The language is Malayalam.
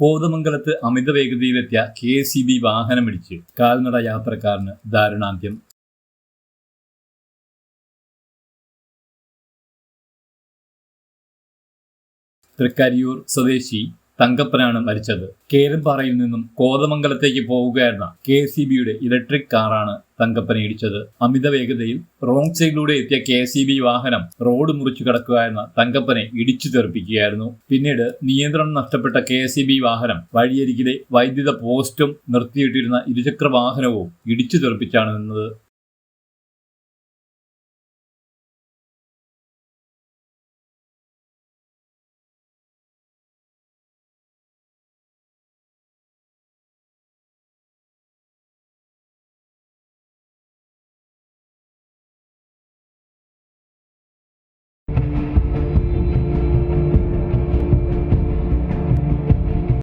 കോതമംഗലത്ത് അമിത വേഗതയിലെത്തിയ KCB വാഹനമിടിച്ച് കാൽനട യാത്രക്കാരന് ദാരുണാന്ത്യം. തൃക്കരിയൂർ സ്വദേശി തങ്കപ്പനാണ് മരിച്ചത്. കേരമ്പാറയിൽ നിന്നും കോതമംഗലത്തേക്ക് പോവുകയായിരുന്ന KCBയുടെ ഇലക്ട്രിക് കാറാണ് തങ്കപ്പനെ ഇടിച്ചത്. അമിത വേഗതയിൽ റോങ് സൈഡിലൂടെ എത്തിയ KCB വാഹനം റോഡ് മുറിച്ചു കടക്കുകയായിരുന്ന തങ്കപ്പനെ ഇടിച്ചു തെറിപ്പിക്കുകയായിരുന്നു. പിന്നീട് നിയന്ത്രണം നഷ്ടപ്പെട്ട KCB വാഹനം വഴിയരികിലെ വൈദ്യുത പോസ്റ്റും നിർത്തിയിട്ടിരുന്ന ഇരുചക്ര വാഹനവും ഇടിച്ചു തെറിപ്പിച്ചാണ് നിന്നത്.